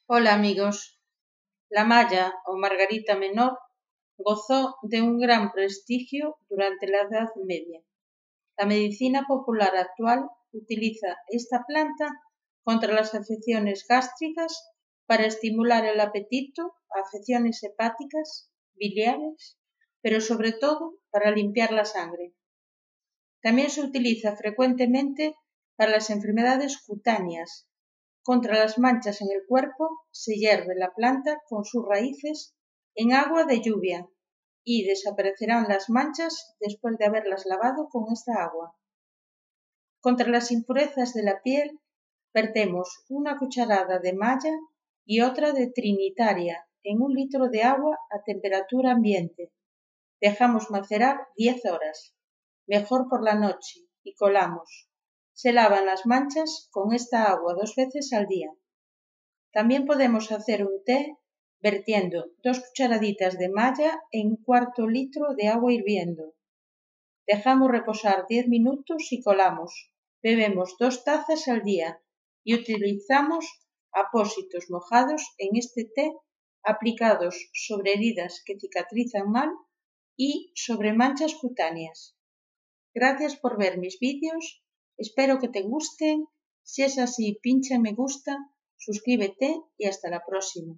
Hola amigos, la malla o margarita menor gozó de un gran prestigio durante la Edad Media. La medicina popular actual utiliza esta planta contra las afecciones gástricas para estimular el apetito, afecciones hepáticas, biliares, pero sobre todo para limpiar la sangre. También se utiliza frecuentemente para las enfermedades cutáneas. Contra las manchas en el cuerpo se hierve la planta con sus raíces en agua de lluvia y desaparecerán las manchas después de haberlas lavado con esta agua. Contra las impurezas de la piel vertemos una cucharada de malla y otra de trinitaria en 1 litro de agua a temperatura ambiente. Dejamos macerar 10 horas, mejor por la noche, y colamos. Se lavan las manchas con esta agua 2 veces al día. También podemos hacer un té vertiendo 2 cucharaditas de malla en 1/4 litro de agua hirviendo. Dejamos reposar 10 minutos y colamos. Bebemos 2 tazas al día y utilizamos apósitos mojados en este té aplicados sobre heridas que cicatrizan mal y sobre manchas cutáneas. Gracias por ver mis vídeos, espero que te gusten. Si es así, pincha en me gusta, suscríbete y hasta la próxima.